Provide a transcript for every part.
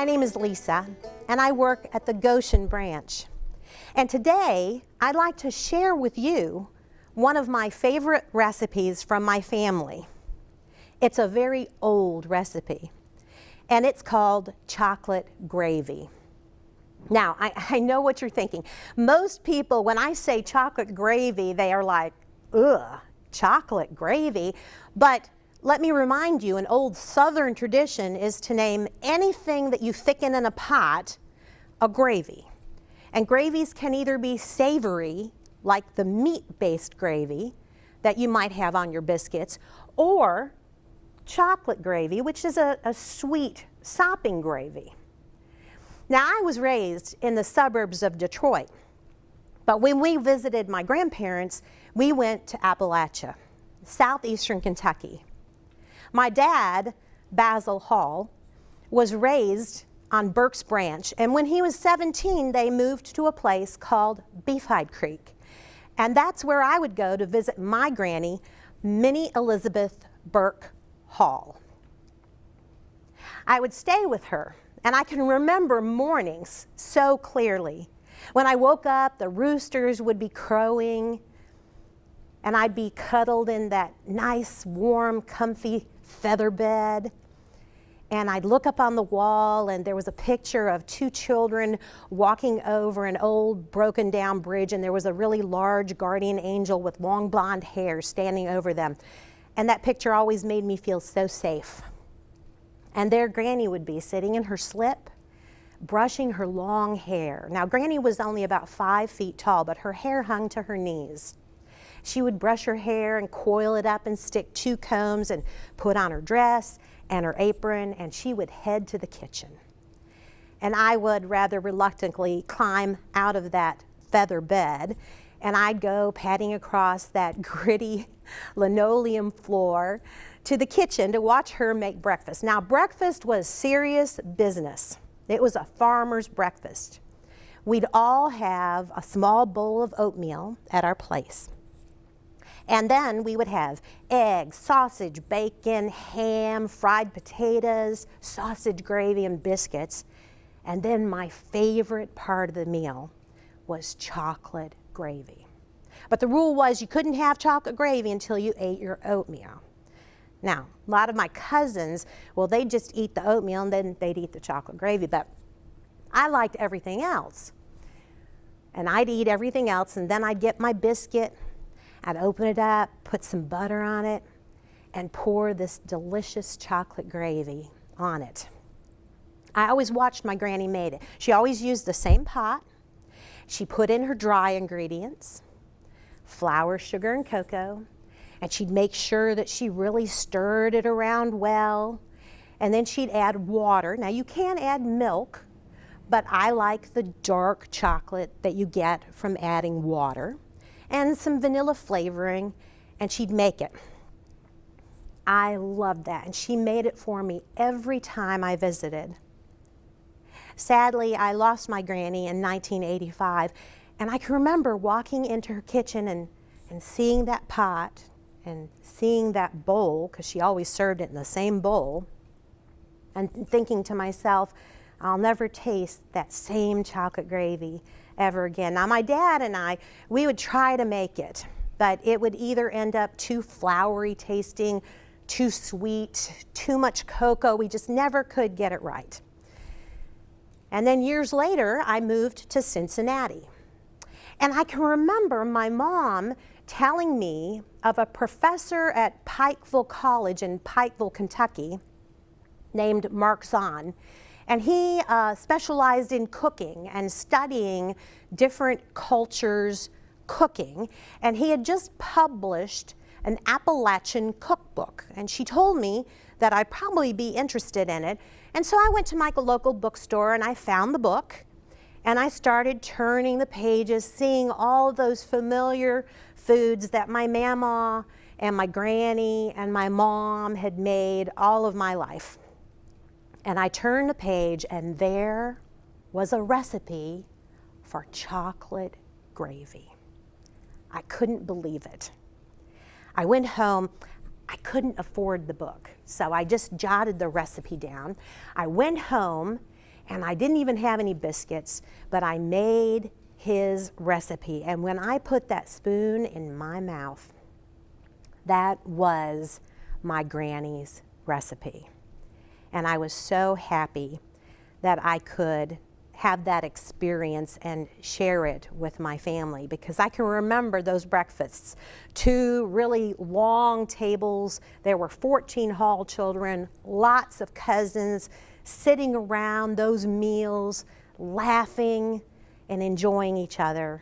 My name is Lisa, and I work at the Goshen Branch. And today, I'd like to share with you one of my favorite recipes from my family. It's a very old recipe, and it's called chocolate gravy. Now, I know what you're thinking. Most people, when I say chocolate gravy, they are like, ugh, chocolate gravy. But let me remind you, an old Southern tradition is to name anything that you thicken in a pot a gravy. And gravies can either be savory, like the meat-based gravy that you might have on your biscuits, or chocolate gravy, which is a sweet sopping gravy. Now, I was raised in the suburbs of Detroit, but when we visited my grandparents, we went to Appalachia, southeastern Kentucky. My dad, Basil Hall, was raised on Burke's Branch, and when he was 17, they moved to a place called Beefhide Creek. And that's where I would go to visit my granny, Minnie Elizabeth Burke Hall. I would stay with her, and I can remember mornings so clearly. When I woke up, the roosters would be crowing, and I'd be cuddled in that nice, warm, comfy feather bed. And I'd look up on the wall, and there was a picture of two children walking over an old broken down bridge, and there was a really large guardian angel with long blonde hair standing over them. And that picture always made me feel so safe. And there Granny would be sitting in her slip, brushing her long hair. Now, Granny was only about 5 feet tall, but her hair hung to her knees. She would brush her hair and coil it up and stick 2 combs and put on her dress and her apron, and she would head to the kitchen. And I would rather reluctantly climb out of that feather bed, and I'd go padding across that gritty linoleum floor to the kitchen to watch her make breakfast. Now, breakfast was serious business. It was a farmer's breakfast. We'd all have a small bowl of oatmeal at our place. And then we would have eggs, sausage, bacon, ham, fried potatoes, sausage gravy, and biscuits. And then my favorite part of the meal was chocolate gravy. But the rule was you couldn't have chocolate gravy until you ate your oatmeal. Now, a lot of my cousins, well, they'd just eat the oatmeal and then they'd eat the chocolate gravy, but I liked everything else. And I'd eat everything else, and then I'd get my biscuit, I'd open it up, put some butter on it, and pour this delicious chocolate gravy on it. I always watched my granny made it. She always used the same pot. She put in her dry ingredients, flour, sugar, and cocoa, and she'd make sure that she really stirred it around well, and then she'd add water. Now, you can add milk, but I like the dark chocolate that you get from adding water, and some vanilla flavoring, and she'd make it. I loved that, and she made it for me every time I visited. Sadly, I lost my granny in 1985, and I can remember walking into her kitchen and seeing that pot and seeing that bowl, because she always served it in the same bowl, and thinking to myself, I'll never taste that same chocolate gravy ever again. Now, my dad and I, we would try to make it, but it would either end up too floury tasting, too sweet, too much cocoa. We just never could get it right. And then years later, I moved to Cincinnati. And I can remember my mom telling me of a professor at Pikeville College in Pikeville, Kentucky, named Mark Zahn. And he specialized in cooking and studying different cultures' cooking. And he had just published an Appalachian cookbook. And she told me that I'd probably be interested in it. And so I went to my local bookstore and I found the book. And I started turning the pages, seeing all of those familiar foods that my mama and my granny and my mom had made all of my life. And I turned the page, and there was a recipe for chocolate gravy. I couldn't believe it. I went home. I couldn't afford the book, so I just jotted the recipe down. I went home And I didn't even have any biscuits, but I made his recipe. And when I put that spoon in my mouth, that was my granny's recipe. And I was so happy that I could have that experience and share it with my family, because I can remember those breakfasts. 2 really long tables. There were 14 hall children, lots of cousins sitting around those meals, laughing and enjoying each other,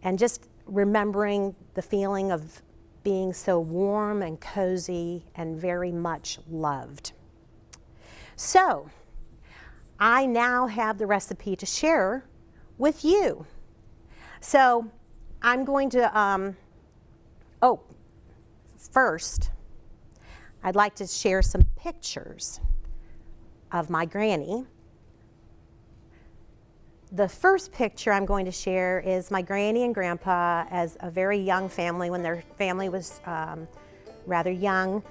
and just remembering the feeling of being so warm and cozy and very much loved. So, I now have the recipe to share with you. So I'm going to, first, I'd like to share some pictures of my granny. The first picture I'm going to share is my granny and grandpa as a very young family, when their family was rather young,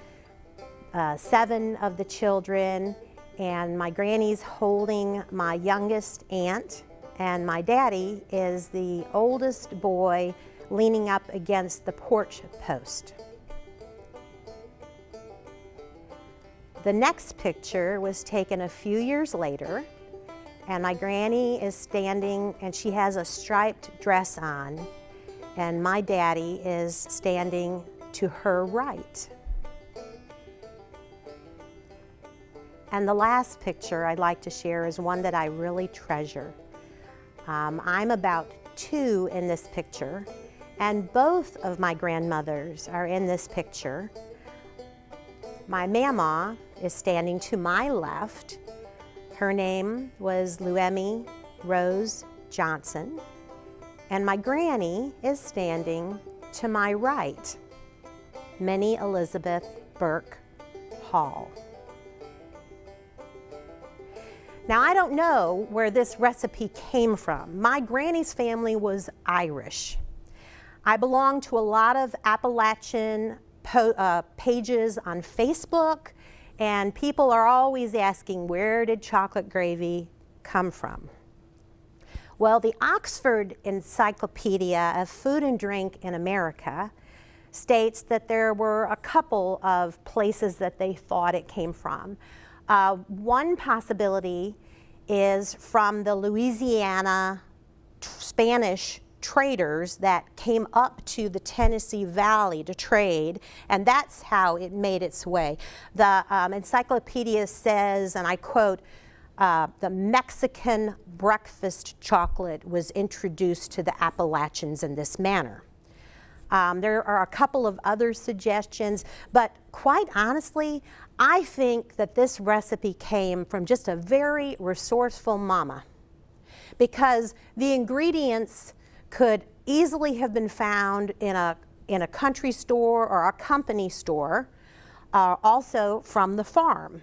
7 of the children. And my granny's holding my youngest aunt, and my daddy is the oldest boy leaning up against the porch post. The next picture was taken a few years later, and my granny is standing, and she has a striped dress on, and my daddy is standing to her right. And the last picture I'd like to share is one that I really treasure. I'm about 2 in this picture, and both of my grandmothers are in this picture. My mama is standing to my left. Her name was Luemi Rose Johnson, and my granny is standing to my right, Minnie Elizabeth Burke Hall. Now, I don't know where this recipe came from. My granny's family was Irish. I belong to a lot of Appalachian pages on Facebook, and people are always asking, where did chocolate gravy come from? Well, the Oxford Encyclopedia of Food and Drink in America states that there were a couple of places that they thought it came from. One possibility is from the Louisiana Spanish traders that came up to the Tennessee Valley to trade, and that's how it made its way. The encyclopedia says, and I quote, the Mexican breakfast chocolate was introduced to the Appalachians in this manner. There are a couple of other suggestions, but quite honestly, I think that this recipe came from just a very resourceful mama, because the ingredients could easily have been found in a country store or a company store, also from the farm.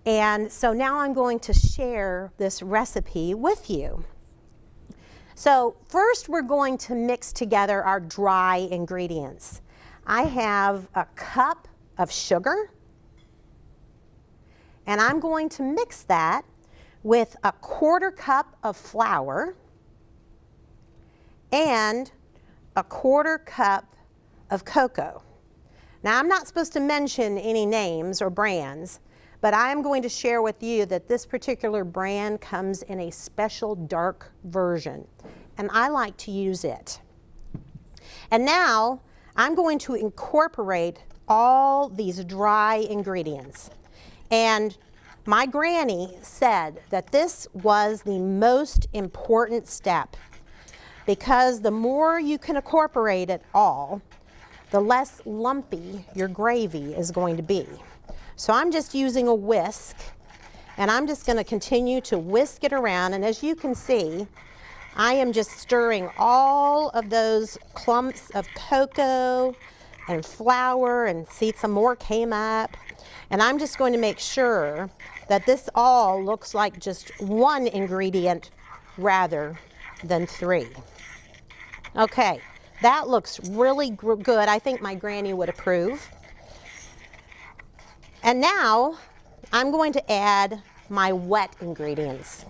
And so now I'm going to share this recipe with you. So first we're going to mix together our dry ingredients. I have a cup of sugar, and I'm going to mix that with a 1/4 cup of flour and a 1/4 cup of cocoa. Now, I'm not supposed to mention any names or brands, but I'm going to share with you that this particular brand comes in a special dark version, and I like to use it. And now I'm going to incorporate all these dry ingredients. And my granny said that this was the most important step, because the more you can incorporate it all, the less lumpy your gravy is going to be. So I'm just using a whisk, and I'm just going to continue to whisk it around. And as you can see, I am just stirring all of those clumps of cocoa and flour, and see some more came up. And I'm just going to make sure that this all looks like just one ingredient rather than 3. Okay, that looks really good. I think my granny would approve. And now I'm going to add my wet ingredients.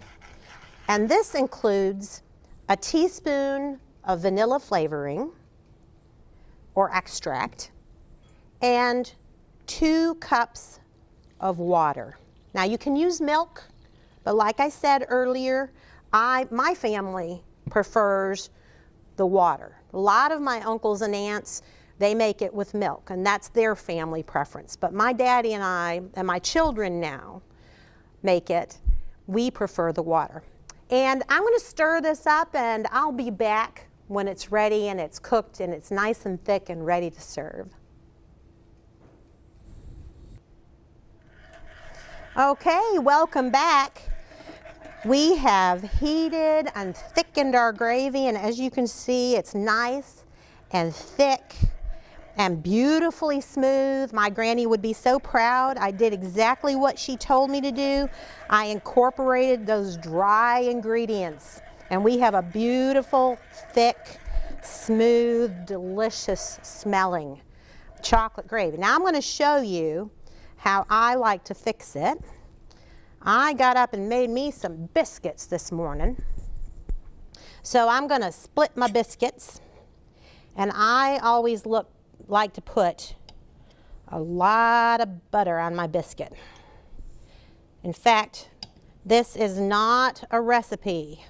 And this includes a teaspoon of vanilla flavoring or extract and 2 cups of water. Now you can use milk, but like I said earlier, my family prefers the water. A lot of my uncles and aunts, they make it with milk, and that's their family preference. But my daddy and I, and my children now, make it. We prefer the water. And I'm going to stir this up, and I'll be back when it's ready and it's cooked and it's nice and thick and ready to serve. Okay, welcome back. We have heated and thickened our gravy, and as you can see, it's nice and thick and beautifully smooth. My granny would be so proud. I did exactly what she told me to do. I incorporated those dry ingredients, and we have a beautiful, thick, smooth, delicious smelling chocolate gravy. Now I'm going to show you how I like to fix it. I got up and made me some biscuits this morning. So I'm going to split my biscuits, and I always like to put a lot of butter on my biscuit. In fact, this is not a recipe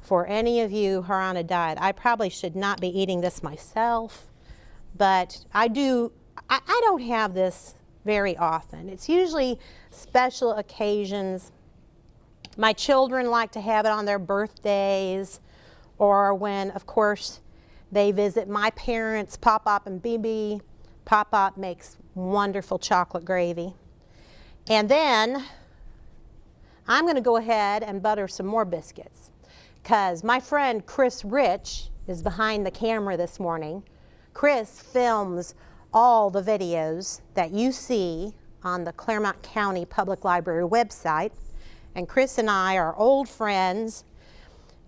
for any of you who are on a diet. I probably should not be eating this myself, but I don't have this very often. It's usually special occasions. My children like to have it on their birthdays, or when, of course, they visit my parents, Pop-Pop and BB. Pop-Pop makes wonderful chocolate gravy. And then I'm going to go ahead and butter some more biscuits, because my friend Chris Rich is behind the camera this morning. Chris films all the videos that you see on the Clermont County Public Library website. And Chris and I are old friends,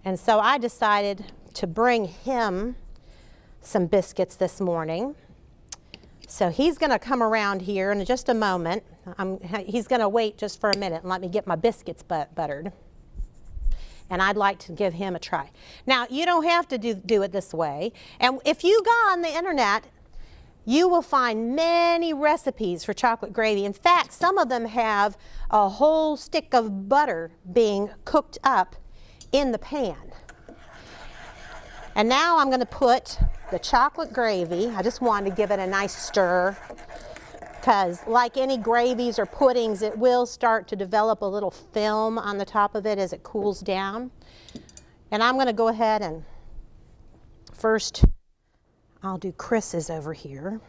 and so I decided to bring him some biscuits this morning. So he's going to come around here in just a moment. He's going to wait just for a minute and let me get my biscuits buttered. And I'd like to give him a try. Now, you don't have to do it this way. And if you go on the internet, you will find many recipes for chocolate gravy. In fact, some of them have a whole stick of butter being cooked up in the pan. And now I'm going to put the chocolate gravy. I just wanted to give it a nice stir, because like any gravies or puddings, it will start to develop a little film on the top of it as it cools down. And I'm going to go ahead and first I'll do Chris's over here.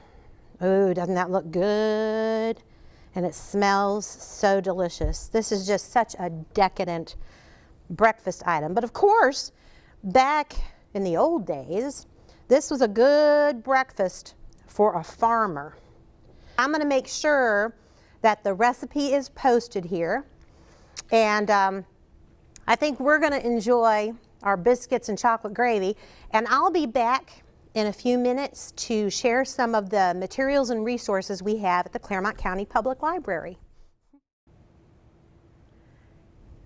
Oh, doesn't that look good? And it smells so delicious. This is just such a decadent breakfast item. But of course, back in the old days, this was a good breakfast for a farmer. I'm going to make sure that the recipe is posted here. And I think we're going to enjoy our biscuits and chocolate gravy. And I'll be back in a few minutes to share some of the materials and resources we have at the Clermont County Public Library.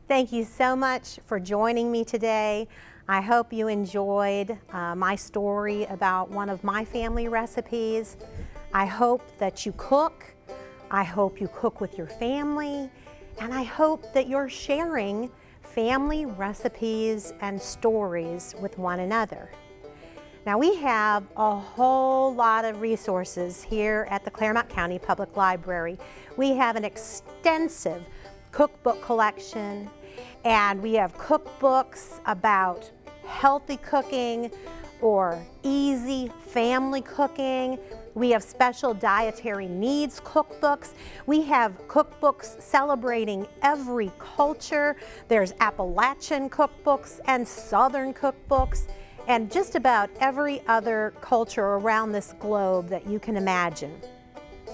Thank you so much for joining me today. I hope you enjoyed my story about one of my family recipes. I hope that you cook. I hope you cook with your family. And I hope that you're sharing family recipes and stories with one another. Now, we have a whole lot of resources here at the Clermont County Public Library. We have an extensive cookbook collection, and we have cookbooks about healthy cooking or easy family cooking. We have special dietary needs cookbooks. We have cookbooks celebrating every culture. There's Appalachian cookbooks and Southern cookbooks, and just about every other culture around this globe that you can imagine.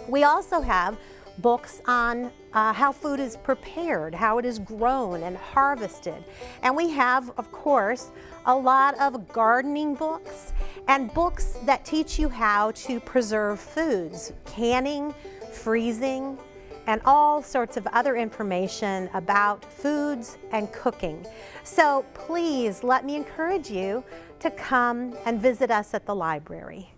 We also have books on how food is prepared, how it is grown and harvested. And we have, of course, a lot of gardening books and books that teach you how to preserve foods, canning, freezing, and all sorts of other information about foods and cooking. So please let me encourage you to come and visit us at the library.